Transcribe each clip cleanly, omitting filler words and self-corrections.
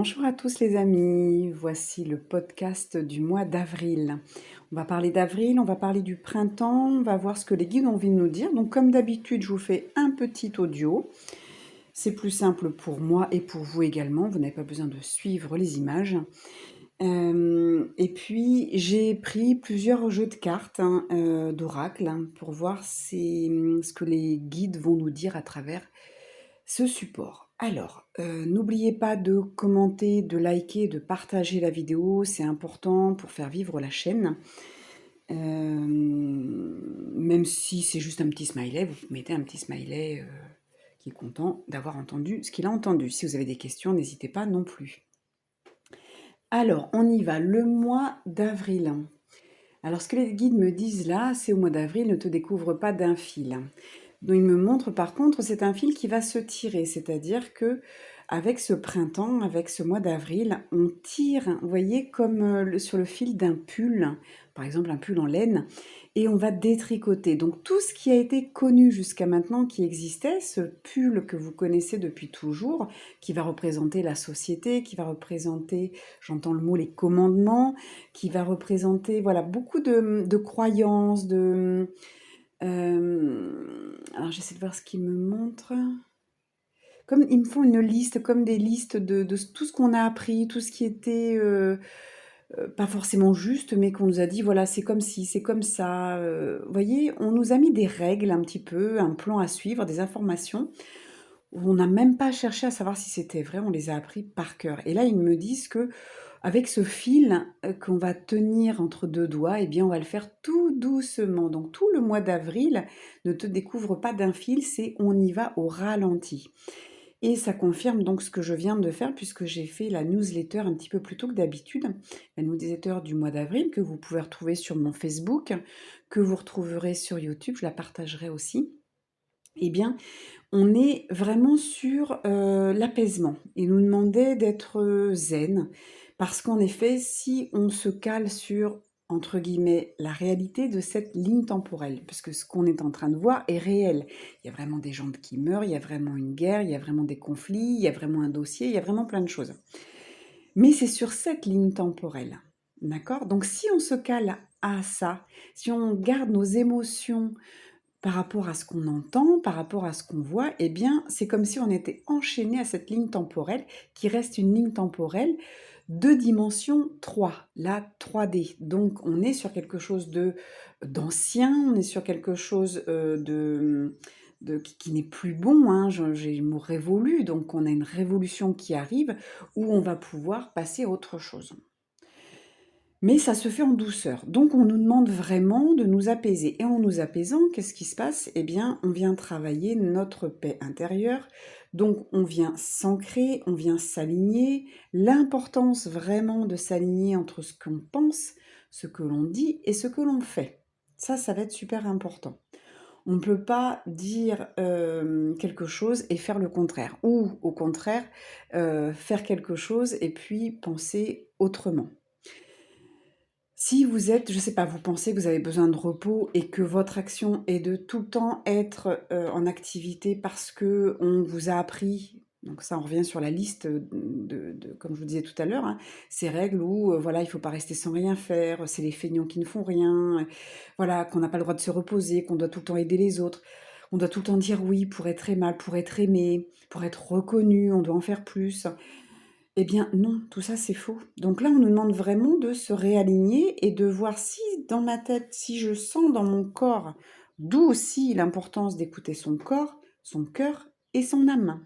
Bonjour à tous les amis, voici le podcast du mois d'avril. On va parler d'avril, on va parler du printemps, on va voir ce que les guides ont envie de nous dire. Donc comme d'habitude, je vous fais un petit audio. C'est plus simple pour moi et pour vous également, vous n'avez pas besoin de suivre les images. Et puis j'ai pris plusieurs jeux de cartes d'oracle pour voir ce que les guides vont nous dire à travers ce support. Alors, n'oubliez pas de commenter, de liker, de partager la vidéo, c'est important pour faire vivre la chaîne. Même si c'est juste un petit smiley, vous mettez un petit smiley qui est content d'avoir entendu ce qu'il a entendu. Si vous avez des questions, n'hésitez pas non plus. Alors, on y va, le mois d'avril. Alors, ce que les guides me disent là, c'est au mois d'avril, ne te découvre pas d'un fil. Donc, il me montre par contre, c'est un fil qui va se tirer, c'est-à-dire que avec ce printemps, avec ce mois d'avril, on tire, vous voyez, comme sur le fil d'un pull, par exemple un pull en laine, et on va détricoter. Donc tout ce qui a été connu jusqu'à maintenant, qui existait, ce pull que vous connaissez depuis toujours, qui va représenter la société, qui va représenter, j'entends le mot, les commandements, qui va représenter, voilà, beaucoup de croyances, alors j'essaie de voir ce qu'il me montre. Comme ils me font une liste, comme des listes de tout ce qu'on a appris, tout ce qui était pas forcément juste, mais qu'on nous a dit, voilà, c'est comme ci, c'est comme ça. Vous voyez, on nous a mis des règles un petit peu, un plan à suivre, des informations, où on n'a même pas cherché à savoir si c'était vrai, on les a appris par cœur. Et là, ils me disent que avec ce fil qu'on va tenir entre deux doigts, eh bien, on va le faire tout doucement. Donc, tout le mois d'avril, ne te découvre pas d'un fil, c'est on y va au ralenti. Et ça confirme donc ce que je viens de faire puisque j'ai fait la newsletter un petit peu plus tôt que d'habitude, la newsletter du mois d'avril que vous pouvez retrouver sur mon Facebook, que vous retrouverez sur YouTube, je la partagerai aussi. Eh bien, on est vraiment sur l'apaisement. Il nous demandait d'être zen, parce qu'en effet, si on se cale sur, entre guillemets, la réalité de cette ligne temporelle, parce que ce qu'on est en train de voir est réel. Il y a vraiment des gens qui meurent, il y a vraiment une guerre, il y a vraiment des conflits, il y a vraiment un dossier, il y a vraiment plein de choses. Mais c'est sur cette ligne temporelle, d'accord? Donc si on se cale à ça, si on garde nos émotions par rapport à ce qu'on entend, par rapport à ce qu'on voit, eh bien, c'est comme si on était enchaîné à cette ligne temporelle qui reste une ligne temporelle de dimension 3, la 3D. Donc, on est sur quelque chose d'ancien, on est sur quelque chose qui n'est plus bon, hein, j'ai le mot révolu, donc on a une révolution qui arrive où on va pouvoir passer à autre chose. Mais ça se fait en douceur. Donc on nous demande vraiment de nous apaiser. Et en nous apaisant, qu'est-ce qui se passe? Eh bien, on vient travailler notre paix intérieure. Donc on vient s'ancrer, on vient s'aligner. L'importance vraiment de s'aligner entre ce qu'on pense, ce que l'on dit et ce que l'on fait. Ça va être super important. On ne peut pas dire quelque chose et faire le contraire. Ou au contraire, faire quelque chose et puis penser autrement. Si vous êtes, je sais pas, vous pensez que vous avez besoin de repos et que votre action est de tout le temps être, en activité parce qu'on vous a appris, donc ça on revient sur la liste, de comme je vous disais tout à l'heure, hein, ces règles où, voilà, il faut pas rester sans rien faire, c'est les feignants qui ne font rien, voilà, qu'on n'a pas le droit de se reposer, qu'on doit tout le temps aider les autres, on doit tout le temps dire oui pour être aimable, pour être aimé, pour être reconnu, on doit en faire plus. Eh bien non, tout ça c'est faux. Donc là, on nous demande vraiment de se réaligner et de voir si dans ma tête, si je sens dans mon corps, d'où aussi l'importance d'écouter son corps, son cœur et son âme.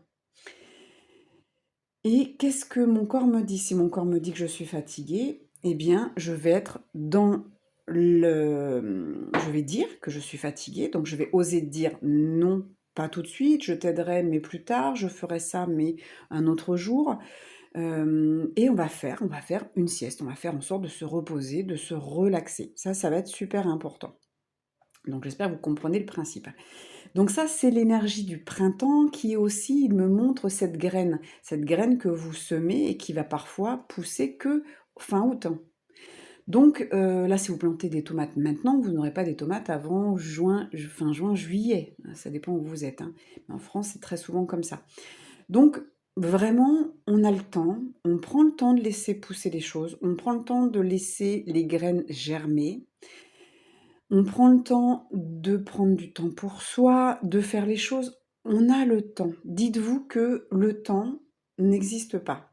Et qu'est-ce que mon corps me dit? Si mon corps me dit que je suis fatiguée, eh bien, je vais être dans je vais dire que je suis fatiguée, donc je vais oser dire non, pas tout de suite, je t'aiderai, mais plus tard, je ferai ça, mais un autre jour. Et on va faire une sieste, on va faire en sorte de se reposer, de se relaxer. Ça va être super important. Donc j'espère que vous comprenez le principe. Donc ça, c'est l'énergie du printemps qui aussi, il me montre cette graine que vous semez et qui va parfois pousser que fin août. Donc là, si vous plantez des tomates maintenant, vous n'aurez pas des tomates avant fin juin, juillet. Ça dépend où vous êtes, hein. Mais en France, c'est très souvent comme ça. Donc vraiment, on a le temps, on prend le temps de laisser pousser les choses, on prend le temps de laisser les graines germer, on prend le temps de prendre du temps pour soi, de faire les choses. On a le temps. Dites-vous que le temps n'existe pas.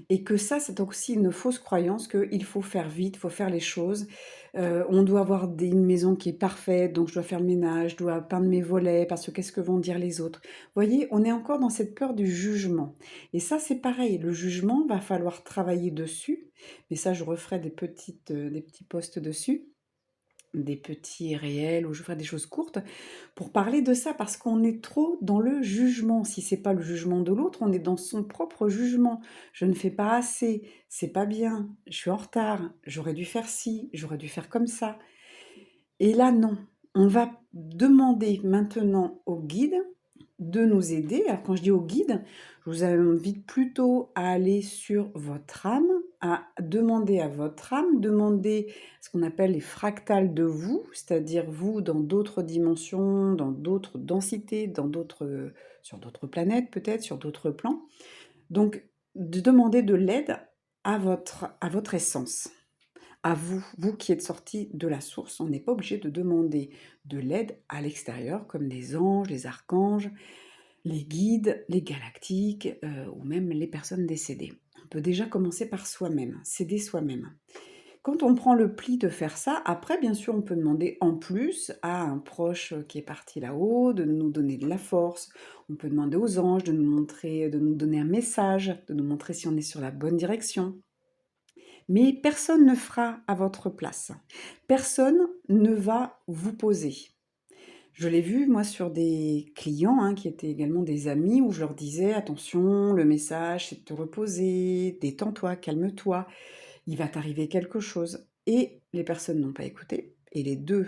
Et que ça, c'est aussi une fausse croyance qu'il faut faire vite, il faut faire les choses. On doit avoir une maison qui est parfaite, donc je dois faire le ménage, je dois peindre mes volets, parce que qu'est-ce que vont dire les autres? Vous voyez, on est encore dans cette peur du jugement. Et ça, c'est pareil, le jugement, va falloir travailler dessus. Mais ça, je referai des petits posts dessus, des petits réels où je ferai des choses courtes pour parler de ça parce qu'on est trop dans le jugement. Si c'est pas le jugement de l'autre, on est dans son propre jugement. Je ne fais pas assez, c'est pas bien, je suis en retard, j'aurais dû faire ci, j'aurais dû faire comme ça. Et là, non. On va demander maintenant au guide de nous aider. Alors, quand je dis au guide, je vous invite plutôt à aller sur votre âme, à demander à votre âme, demander ce qu'on appelle les fractales de vous, c'est-à-dire vous dans d'autres dimensions, dans d'autres densités, sur d'autres planètes peut-être, sur d'autres plans. Donc, de demander de l'aide à votre essence, à vous, vous qui êtes sorti de la source. On n'est pas obligé de demander de l'aide à l'extérieur, comme les anges, les archanges, les guides, les galactiques, ou même les personnes décédées. On peut déjà commencer par soi-même, s'aider soi-même. Quand on prend le pli de faire ça, après, bien sûr, on peut demander en plus à un proche qui est parti là-haut de nous donner de la force. On peut demander aux anges de nous montrer, de nous donner un message, de nous montrer si on est sur la bonne direction. Mais personne ne fera à votre place. Personne ne va vous poser. Je l'ai vu, moi, sur des clients qui étaient également des amis, où je leur disais, attention, le message, c'est de te reposer, détends-toi, calme-toi, il va t'arriver quelque chose. Et les personnes n'ont pas écouté. Et les deux,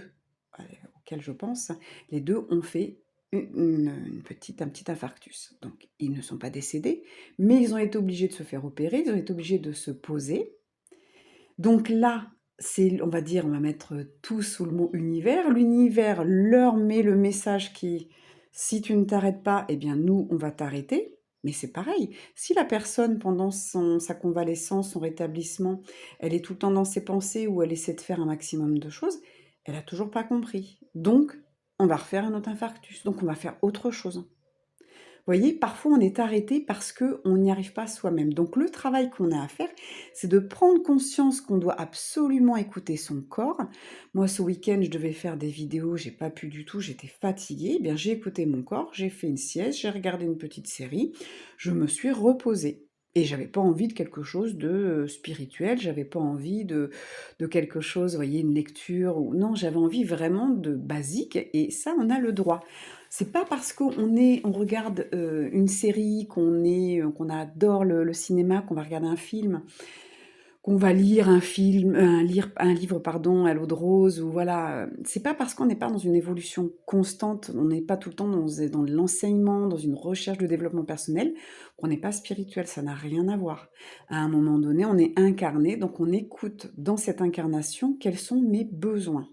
auxquels je pense, les deux ont fait un petit infarctus. Donc, ils ne sont pas décédés, mais ils ont été obligés de se faire opérer, ils ont été obligés de se poser. Donc là, on va dire, on va mettre tout sous le mot univers. L'univers leur met le message qui, si tu ne t'arrêtes pas, eh bien nous, on va t'arrêter. Mais c'est pareil, si la personne, pendant sa convalescence, son rétablissement, elle est tout le temps dans ses pensées ou elle essaie de faire un maximum de choses, elle a toujours pas compris. Donc, on va refaire un autre infarctus. Donc, on va faire autre chose. Vous voyez, parfois on est arrêté parce qu'on n'y arrive pas soi-même. Donc le travail qu'on a à faire, c'est de prendre conscience qu'on doit absolument écouter son corps. Moi, ce week-end, je devais faire des vidéos, j'ai pas pu du tout, j'étais fatiguée. Eh bien, j'ai écouté mon corps, j'ai fait une sieste, j'ai regardé une petite série, je me suis reposée. Et j'avais pas envie de quelque chose de spirituel, j'avais pas envie de quelque chose, vous voyez, une lecture. Non, j'avais envie vraiment de basique, et ça, on a le droit. C'est pas parce on regarde une série, qu'on adore le cinéma, qu'on va regarder un film, qu'on va lire un livre pardon, à l'eau de rose, ou voilà. C'est pas parce qu'on n'est pas dans une évolution constante, on n'est pas tout le temps dans l'enseignement, dans une recherche de développement personnel, qu'on n'est pas spirituel. Ça n'a rien à voir. À un moment donné, on est incarné, donc on écoute dans cette incarnation quels sont mes besoins.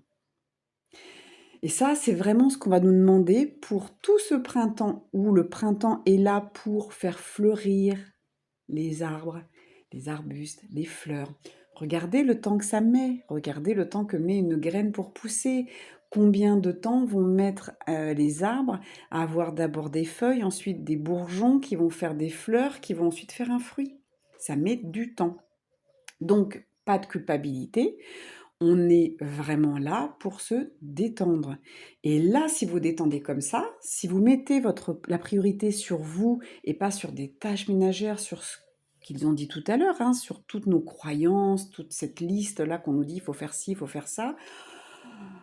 Et ça, c'est vraiment ce qu'on va nous demander pour tout ce printemps, où le printemps est là pour faire fleurir les arbres, les arbustes, les fleurs. Regardez le temps que ça met, regardez le temps que met une graine pour pousser. Combien de temps vont mettre les arbres à avoir d'abord des feuilles, ensuite des bourgeons qui vont faire des fleurs, qui vont ensuite faire un fruit. Ça met du temps. Donc, pas de culpabilité. On est vraiment là pour se détendre. Et là, si vous détendez comme ça, si vous mettez la priorité sur vous et pas sur des tâches ménagères, sur ce qu'ils ont dit tout à l'heure, sur toutes nos croyances, toute cette liste-là qu'on nous dit, il faut faire ci, il faut faire ça,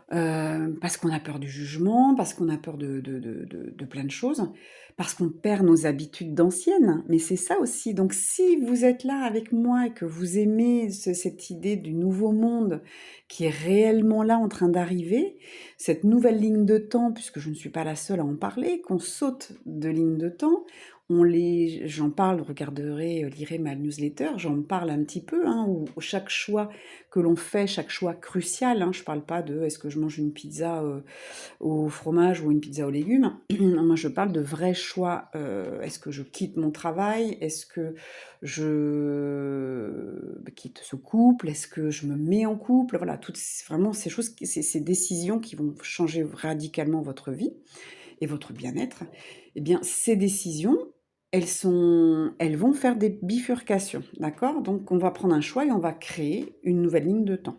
parce qu'on a peur du jugement, parce qu'on a peur de plein de choses, parce qu'on perd nos habitudes d'anciennes. Mais c'est ça aussi. Donc si vous êtes là avec moi et que vous aimez cette idée du nouveau monde qui est réellement là en train d'arriver, cette nouvelle ligne de temps, puisque je ne suis pas la seule à en parler, qu'on saute de ligne de temps, J'en parle, regarderez, lirez ma newsletter, j'en parle un petit peu, hein, où chaque choix que l'on fait, chaque choix crucial, hein, je parle pas de est-ce que je mange une pizza au fromage ou une pizza aux légumes. Moi, je parle de vrais choix. Est-ce que je quitte mon travail? Est-ce que je quitte ce couple? Est-ce que je me mets en couple? Voilà, vraiment ces choses, ces décisions qui vont changer radicalement votre vie et votre bien-être. Eh bien, ces décisions, elles vont faire des bifurcations, d'accord? Donc, on va prendre un choix et on va créer une nouvelle ligne de temps.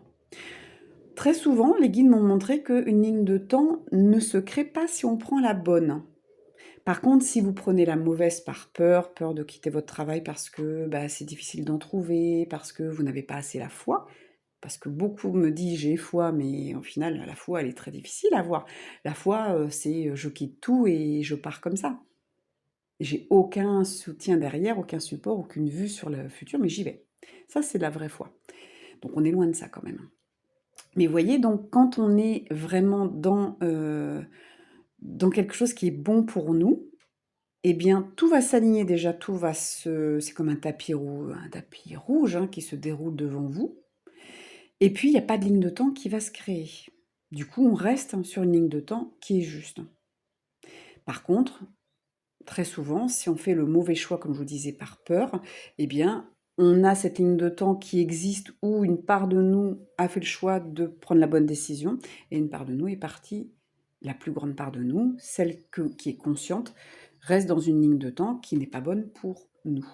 Très souvent, les guides m'ont montré qu'une ligne de temps ne se crée pas si on prend la bonne. Par contre, si vous prenez la mauvaise par peur de quitter votre travail parce que bah, c'est difficile d'en trouver, parce que vous n'avez pas assez la foi, parce que beaucoup me disent j'ai foi, mais au final, la foi, elle est très difficile à avoir. La foi, c'est je quitte tout et je pars comme ça. J'ai aucun soutien derrière, aucun support, aucune vue sur le futur, mais j'y vais. Ça, c'est de la vraie foi. Donc on est loin de ça quand même. Mais vous voyez, donc quand on est vraiment dans quelque chose qui est bon pour nous, eh bien tout va s'aligner déjà, c'est comme un tapis rouge hein, qui se déroule devant vous. Et puis il n'y a pas de ligne de temps qui va se créer. Du coup, on reste sur une ligne de temps qui est juste. Par contre, très souvent, si on fait le mauvais choix, comme je vous disais, par peur, eh bien, on a cette ligne de temps qui existe où une part de nous a fait le choix de prendre la bonne décision et une part de nous est partie, la plus grande part de nous, qui est consciente, reste dans une ligne de temps qui n'est pas bonne pour nous.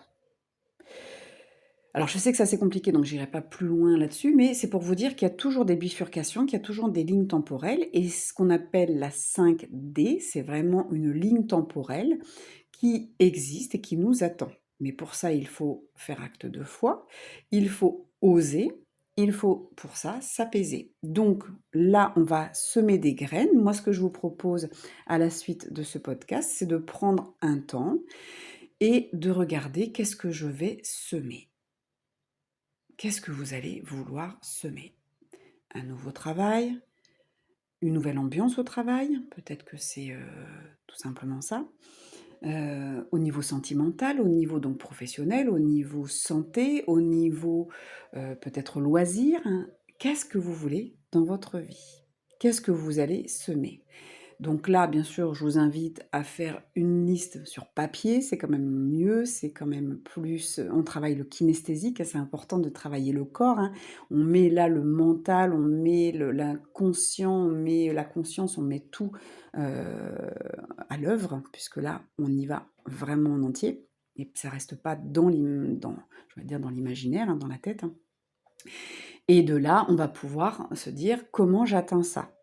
Alors je sais que ça c'est compliqué, donc j'irai pas plus loin là-dessus, mais c'est pour vous dire qu'il y a toujours des bifurcations, qu'il y a toujours des lignes temporelles, et ce qu'on appelle la 5D, c'est vraiment une ligne temporelle qui existe et qui nous attend. Mais pour ça, il faut faire acte de foi, il faut oser, il faut pour ça s'apaiser. Donc là, on va semer des graines. Moi, ce que je vous propose à la suite de ce podcast, c'est de prendre un temps et de regarder qu'est-ce que je vais semer. Qu'est-ce que vous allez vouloir semer? Un nouveau travail? Une nouvelle ambiance au travail? Peut-être que c'est tout simplement ça. Au niveau sentimental, au niveau donc professionnel, au niveau santé, au niveau peut-être loisir, hein. Qu'est-ce que vous voulez dans votre vie? Qu'est-ce que vous allez semer? Donc là, bien sûr, je vous invite à faire une liste sur papier, c'est quand même mieux, c'est quand même plus on travaille le kinesthésique, c'est important de travailler le corps, hein. On met là le mental, on met l'inconscient, on met la conscience, on met tout, à l'œuvre, puisque là, on y va vraiment en entier et ça reste pas je vais dire dans l'imaginaire, hein, dans la tête, hein. Et de là, on va pouvoir se dire: «Comment j'atteins ça?»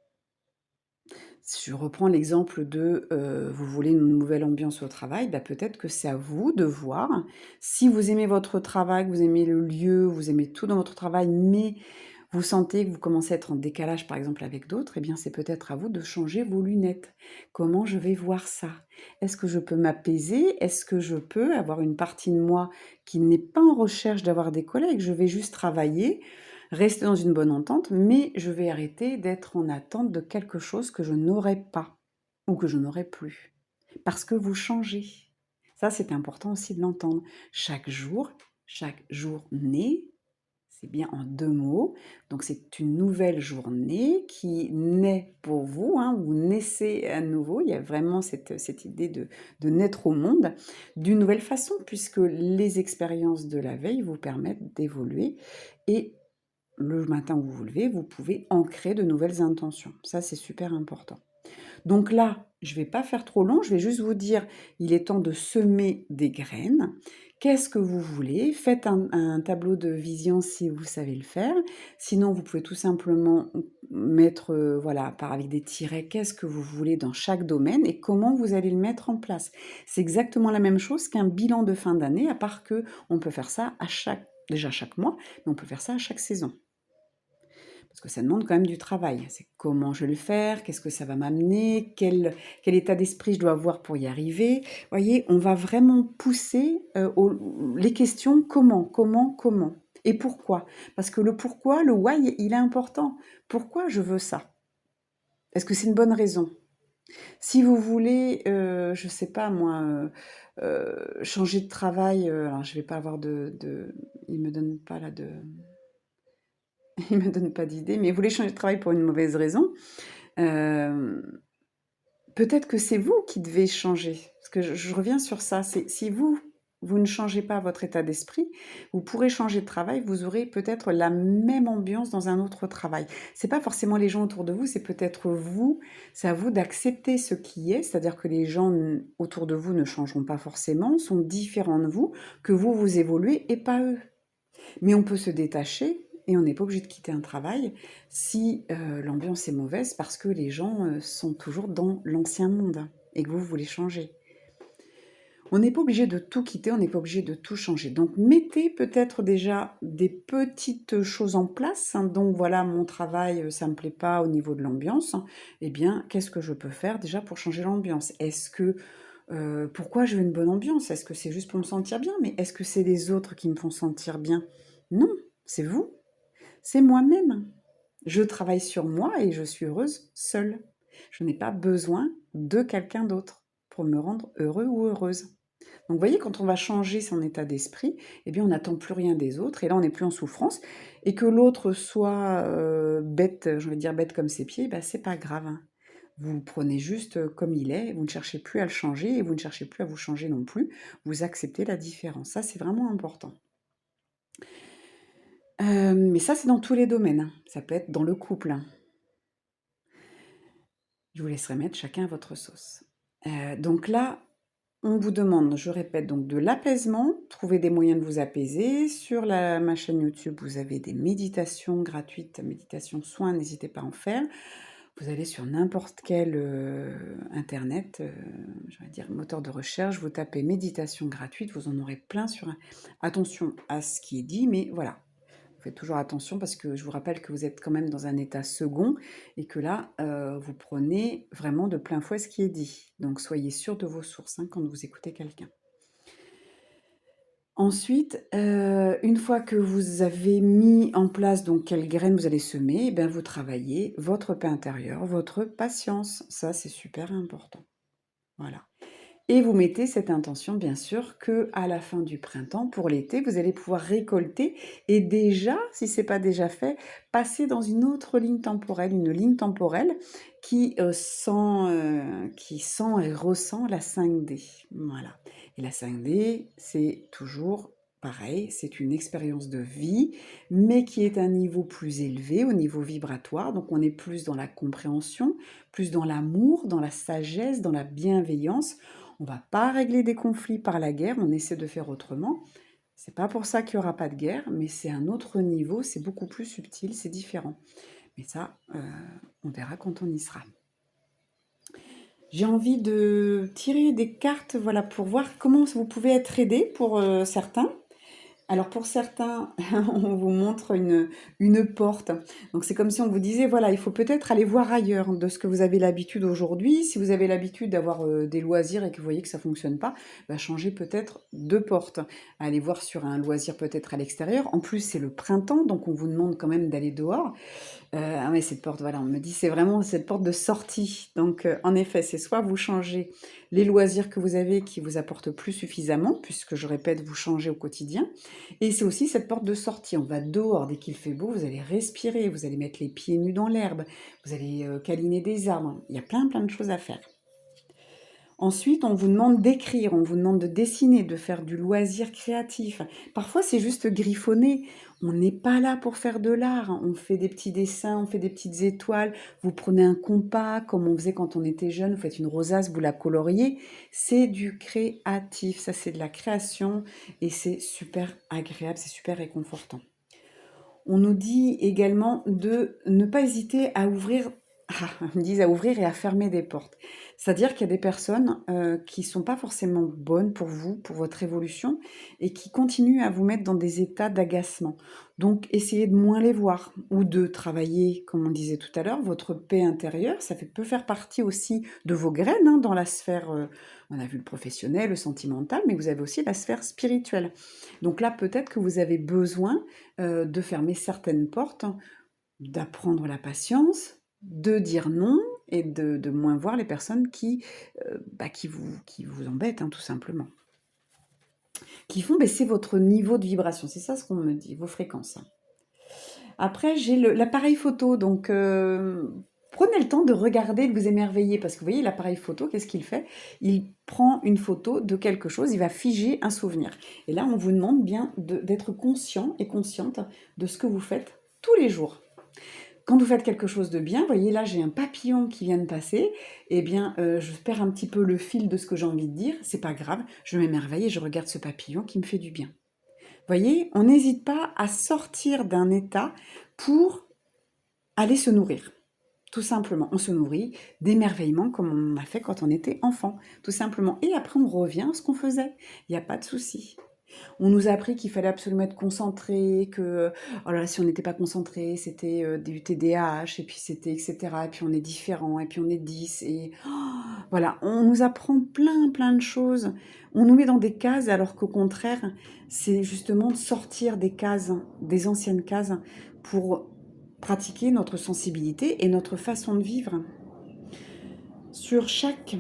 Si je reprends l'exemple de, vous voulez une nouvelle ambiance au travail, bah, peut-être que c'est à vous de voir si vous aimez votre travail, que vous aimez le lieu, vous aimez tout dans votre travail, mais vous sentez que vous commencez à être en décalage, par exemple, avec d'autres, eh bien, c'est peut-être à vous de changer vos lunettes. Comment je vais voir ça? Est-ce que je peux m'apaiser? Est-ce que je peux avoir une partie de moi qui n'est pas en recherche d'avoir des collègues? Je vais juste travailler, rester dans une bonne entente, mais je vais arrêter d'être en attente de quelque chose que je n'aurai pas ou que je n'aurai plus. Parce que vous changez. Ça, c'est important aussi de l'entendre. Chaque journée, c'est bien en 2 mots, donc c'est une nouvelle journée qui naît pour vous, hein, vous naissez à nouveau. Il y a vraiment cette idée de naître au monde d'une nouvelle façon, puisque les expériences de la veille vous permettent d'évoluer et le matin où vous vous levez, vous pouvez ancrer de nouvelles intentions. Ça, c'est super important. Donc là, je ne vais pas faire trop long, je vais juste vous dire, il est temps de semer des graines. Qu'est-ce que vous voulez? Faites un tableau de vision si vous savez le faire. Sinon, vous pouvez tout simplement mettre, voilà, avec des tirets, qu'est-ce que vous voulez dans chaque domaine et comment vous allez le mettre en place. C'est exactement la même chose qu'un bilan de fin d'année, à part que on peut faire ça déjà chaque mois, mais on peut faire ça à chaque saison. Parce que ça demande quand même du travail. C'est comment je vais le faire, qu'est-ce que ça va m'amener, quel état d'esprit je dois avoir pour y arriver. Vous voyez, on va vraiment pousser les questions comment et pourquoi. Parce que le pourquoi, le why, il est important. Pourquoi je veux ça? Est-ce que c'est une bonne raison? Si vous voulez, je sais pas moi, changer de travail, alors je vais pas avoir il me donne pas là de il me donne pas d'idée, mais vous voulez changer de travail pour une mauvaise raison, hem, peut-être que c'est vous qui devez changer. Parce que je reviens sur ça, c'est si vous ne changez pas votre état d'esprit, vous pourrez changer de travail, vous aurez peut-être la même ambiance dans un autre travail. C'est pas forcément les gens autour de vous, c'est peut-être vous. C'est à vous d'accepter ce qui est, c'est-à-dire que les gens autour de vous ne changeront pas forcément, sont différents de vous, que vous évoluez et pas eux. Mais on peut se détacher et on n'est pas obligé de quitter un travail si l'ambiance est mauvaise parce que les gens sont toujours dans l'ancien monde et que vous voulez changer. On n'est pas obligé de tout quitter, on n'est pas obligé de tout changer. Donc mettez peut-être déjà des petites choses en place, hein. Donc voilà, mon travail, ça me plaît pas au niveau de l'ambiance. Eh bien, qu'est-ce que je peux faire déjà pour changer l'ambiance? Est-ce que pourquoi je veux une bonne ambiance? Est-ce que c'est juste pour me sentir bien? Mais est-ce que c'est les autres qui me font sentir bien? Non, c'est vous, c'est moi-même. Je travaille sur moi et je suis heureuse seule. Je n'ai pas besoin de quelqu'un d'autre pour me rendre heureux ou heureuse. Donc vous voyez, quand on va changer son état d'esprit, eh bien on n'attend plus rien des autres et là on n'est plus en souffrance. Et que l'autre soit bête, je vais dire bête comme ses pieds, bah, c'est pas grave, hein. Vous le prenez juste comme il est, vous ne cherchez plus à le changer et vous ne cherchez plus à vous changer non plus. Vous acceptez la différence. Ça, c'est vraiment important. Mais ça, c'est dans tous les domaines, hein. Ça peut être dans le couple, hein. Je vous laisserai mettre chacun à votre sauce. Donc là, on vous demande, je répète, donc de l'apaisement, trouver des moyens de vous apaiser. Sur ma chaîne YouTube, vous avez des méditations gratuites, méditation soins, n'hésitez pas à en faire. Vous allez sur n'importe quel internet, je vais dire moteur de recherche, vous tapez méditation gratuite, vous en aurez plein sur. Attention à ce qui est dit, mais voilà, faites toujours attention parce que je vous rappelle que vous êtes quand même dans un état second et que là, vous prenez vraiment de plein fouet ce qui est dit. Donc soyez sûr de vos sources, hein, quand vous écoutez quelqu'un. Ensuite, une fois que vous avez mis en place donc quelles graines vous allez semer, eh bien vous travaillez votre paix intérieure, votre patience. Ça, c'est super important. Voilà. Et vous mettez cette intention, bien sûr, que à la fin du printemps, pour l'été, vous allez pouvoir récolter et déjà, si c'est pas déjà fait, passer dans une autre ligne temporelle, une ligne temporelle qui sent et ressent la 5D. Voilà. Et la 5D, c'est toujours pareil, c'est une expérience de vie, mais qui est à un niveau plus élevé, au niveau vibratoire. Donc on est plus dans la compréhension, plus dans l'amour, dans la sagesse, dans la bienveillance. On va pas régler des conflits par la guerre, on essaie de faire autrement. C'est pas pour ça qu'il y aura pas de guerre, mais c'est un autre niveau, c'est beaucoup plus subtil, c'est différent. Mais ça, on verra quand on y sera. J'ai envie de tirer des cartes, voilà, pour voir comment vous pouvez être aidé pour certains. Alors pour certains, on vous montre une porte. Donc c'est comme si on vous disait, voilà, il faut peut-être aller voir ailleurs de ce que vous avez l'habitude aujourd'hui. Si vous avez l'habitude d'avoir des loisirs et que vous voyez que ça fonctionne pas, bah, changez peut-être de porte. Allez voir sur un loisir peut-être à l'extérieur. En plus, c'est le printemps, donc on vous demande quand même d'aller dehors. Ah ouais, cette porte, voilà, on me dit c'est vraiment cette porte de sortie. Donc, en effet, c'est soit vous changez les loisirs que vous avez qui vous apportent plus suffisamment, puisque je répète, vous changez au quotidien. Et c'est aussi cette porte de sortie. On va dehors dès qu'il fait beau, vous allez respirer, vous allez mettre les pieds nus dans l'herbe, vous allez câliner des arbres. Il y a plein de choses à faire. Ensuite, on vous demande d'écrire, on vous demande de dessiner, de faire du loisir créatif. Parfois, c'est juste griffonner. On n'est pas là pour faire de l'art, hein. On fait des petits dessins, on fait des petites étoiles. Vous prenez un compas, comme on faisait quand on était jeune, vous faites une rosace, vous la coloriez. C'est du créatif, ça c'est de la création et c'est super agréable, c'est super réconfortant. On nous dit également de ne pas hésiter à ouvrir, ils me disent à ouvrir et à fermer des portes. C'est-à-dire qu'il y a des personnes qui sont pas forcément bonnes pour vous, pour votre évolution, et qui continuent à vous mettre dans des états d'agacement. Donc, essayez de moins les voir, ou de travailler, comme on disait tout à l'heure, votre paix intérieure. Peut faire partie aussi de vos graines, hein, dans la sphère, on a vu le professionnel, le sentimental, mais vous avez aussi la sphère spirituelle. Donc là, peut-être que vous avez besoin de fermer certaines portes, d'apprendre la patience, de dire non et de moins voir les personnes qui vous embêtent, hein, tout simplement. Qui font baisser votre niveau de vibration. C'est ça ce qu'on me dit, vos fréquences. Après, j'ai l'appareil photo, donc prenez le temps de regarder, de vous émerveiller, parce que vous voyez, l'appareil photo, qu'est-ce qu'il fait? Il prend une photo de quelque chose, il va figer un souvenir. Et là, on vous demande bien d'être conscient et consciente de ce que vous faites tous les jours. Quand vous faites quelque chose de bien, vous voyez là, j'ai un papillon qui vient de passer, eh bien, je perds un petit peu le fil de ce que j'ai envie de dire, c'est pas grave, je m'émerveille et je regarde ce papillon qui me fait du bien. Voyez, on n'hésite pas à sortir d'un état pour aller se nourrir. Tout simplement, on se nourrit d'émerveillement comme on a fait quand on était enfant, tout simplement. Et après, on revient à ce qu'on faisait. Il n'y a pas de souci. On nous a appris qu'il fallait absolument être concentré, que oh là là, si on n'était pas concentré, c'était du TDAH, et puis c'était etc. Et puis on est différent, et puis on est 10. Et oh, voilà, on nous apprend plein de choses. On nous met dans des cases, alors qu'au contraire, c'est justement de sortir des cases, des anciennes cases, pour pratiquer notre sensibilité et notre façon de vivre. Sur chaque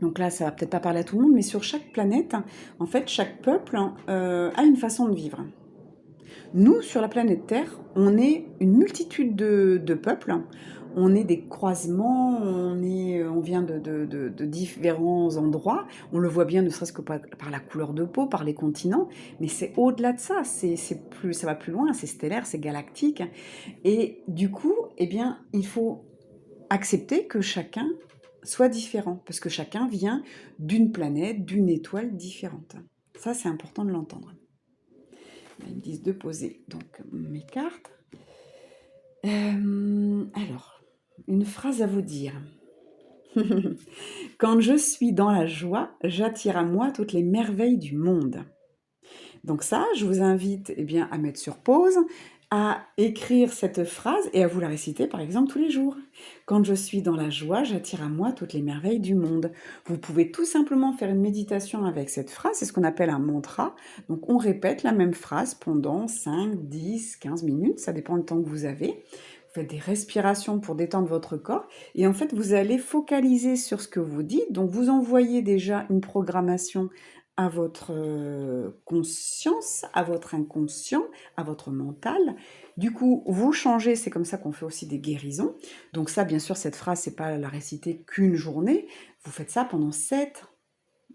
Donc là, ça va peut-être pas parler à tout le monde, mais sur chaque planète, en fait, chaque peuple a une façon de vivre. Nous, sur la planète Terre, on est une multitude de peuples. On est des croisements, on vient de différents endroits. On le voit bien, ne serait-ce que par la couleur de peau, par les continents. Mais c'est au-delà de ça. Ça va plus loin. C'est stellaire, c'est galactique. Et du coup, eh bien, il faut accepter que chacun soit différent, parce que chacun vient d'une planète, d'une étoile différente. Ça, c'est important de l'entendre. Ils me disent de poser donc mes cartes. Alors, une phrase à vous dire. Quand je suis dans la joie, j'attire à moi toutes les merveilles du monde. Donc ça, je vous invite bien, à mettre sur pause, à écrire cette phrase et à vous la réciter par exemple tous les jours. Quand je suis dans la joie, j'attire à moi toutes les merveilles du monde. Vous pouvez tout simplement faire une méditation avec cette phrase, c'est ce qu'on appelle un mantra. Donc on répète la même phrase pendant 5, 10, 15 minutes, ça dépend du temps que vous avez. Vous faites des respirations pour détendre votre corps et en fait vous allez focaliser sur ce que vous dites. Donc vous envoyez déjà une programmation à votre conscience, à votre inconscient, à votre mental. Du coup, vous changez, c'est comme ça qu'on fait aussi des guérisons. Donc ça, bien sûr, cette phrase, c'est pas la réciter qu'une journée. Vous faites ça pendant 7,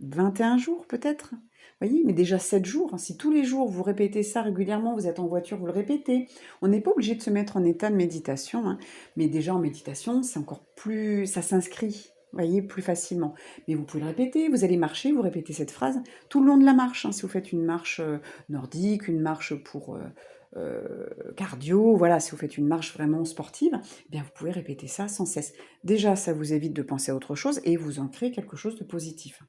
21 jours peut-être. Voyez, mais déjà 7 jours. Hein. Si tous les jours vous répétez ça régulièrement, vous êtes en voiture, vous le répétez. On n'est pas obligé de se mettre en état de méditation, hein. Mais déjà en méditation, c'est encore plus, ça s'inscrit, voyez, plus facilement. Mais vous pouvez le répéter, vous allez marcher, vous répétez cette phrase tout le long de la marche. Hein. Si vous faites une marche nordique, une marche pour cardio, voilà, si vous faites une marche vraiment sportive, eh bien vous pouvez répéter ça sans cesse. Déjà, ça vous évite de penser à autre chose et vous en créez quelque chose de positif.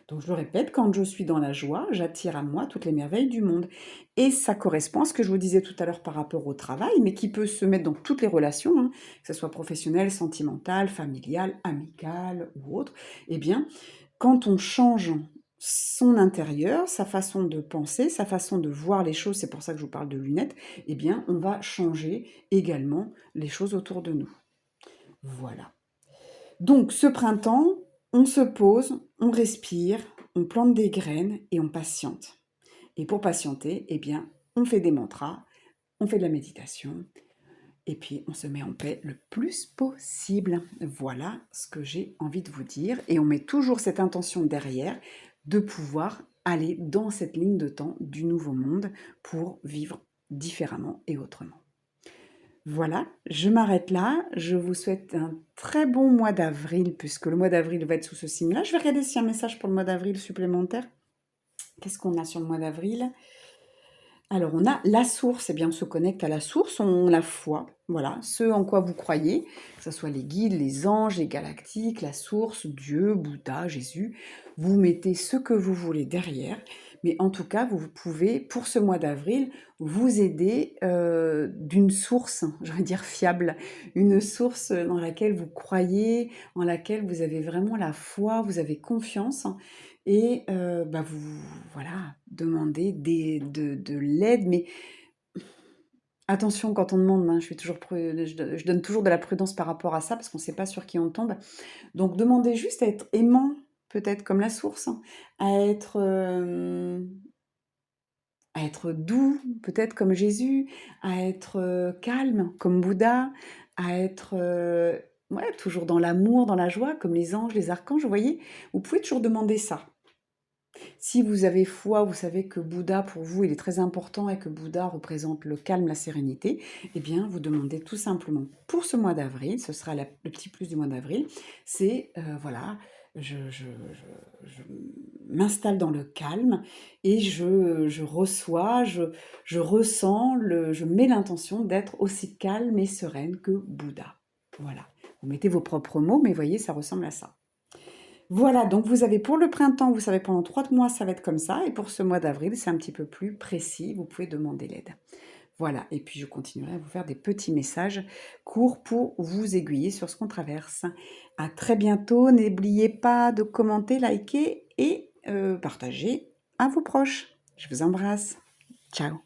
Donc je le répète, quand je suis dans la joie, j'attire à moi toutes les merveilles du monde. Et ça correspond à ce que je vous disais tout à l'heure par rapport au travail, mais qui peut se mettre dans toutes les relations, hein, que ce soit professionnelle, sentimentale, familiale, amicale ou autre. Eh bien, quand on change son intérieur, sa façon de penser, sa façon de voir les choses, c'est pour ça que je vous parle de lunettes, eh bien, on va changer également les choses autour de nous. Voilà. Donc, ce printemps, on se pose, on respire, on plante des graines et on patiente. Et pour patienter, eh bien, on fait des mantras, on fait de la méditation, et puis on se met en paix le plus possible. Voilà ce que j'ai envie de vous dire. Et on met toujours cette intention derrière de pouvoir aller dans cette ligne de temps du nouveau monde pour vivre différemment et autrement. Voilà, je m'arrête là. Je vous souhaite un très bon mois d'avril, puisque le mois d'avril va être sous ce signe-là. Je vais regarder s'il y a un message pour le mois d'avril supplémentaire. Qu'est-ce qu'on a sur le mois d'avril? Alors, on a la source, eh bien, on se connecte à la source, on la foi, voilà, ce en quoi vous croyez, que ce soit les guides, les anges, les galactiques, la source, Dieu, Bouddha, Jésus. Vous mettez ce que vous voulez derrière, mais en tout cas, vous pouvez, pour ce mois d'avril, vous aider d'une source, je vais dire fiable, une source dans laquelle vous croyez, en laquelle vous avez vraiment la foi, vous avez confiance, et vous voilà, demandez de l'aide, mais Attention quand on demande, hein, je donne toujours de la prudence par rapport à ça parce qu'on ne sait pas sur qui on tombe. Donc demandez juste à être aimant, peut-être comme la source, hein, à être, à être doux, peut-être comme Jésus, à être, calme comme Bouddha, à être, ouais, toujours dans l'amour, dans la joie comme les anges, les archanges, vous voyez? Vous pouvez toujours demander ça. Si vous avez foi, vous savez que Bouddha, pour vous, il est très important et que Bouddha représente le calme, la sérénité, eh bien, vous demandez tout simplement pour ce mois d'avril, ce sera le petit plus du mois d'avril, c'est, voilà, je m'installe dans le calme et je reçois, je ressens, je mets l'intention d'être aussi calme et sereine que Bouddha. Voilà. Vous mettez vos propres mots, mais voyez, ça ressemble à ça. Voilà, donc vous avez pour le printemps, vous savez pendant 3 mois, ça va être comme ça et pour ce mois d'avril, c'est un petit peu plus précis, vous pouvez demander l'aide. Voilà, et puis je continuerai à vous faire des petits messages courts pour vous aiguiller sur ce qu'on traverse. À très bientôt, n'oubliez pas de commenter, liker et partager à vos proches. Je vous embrasse. Ciao.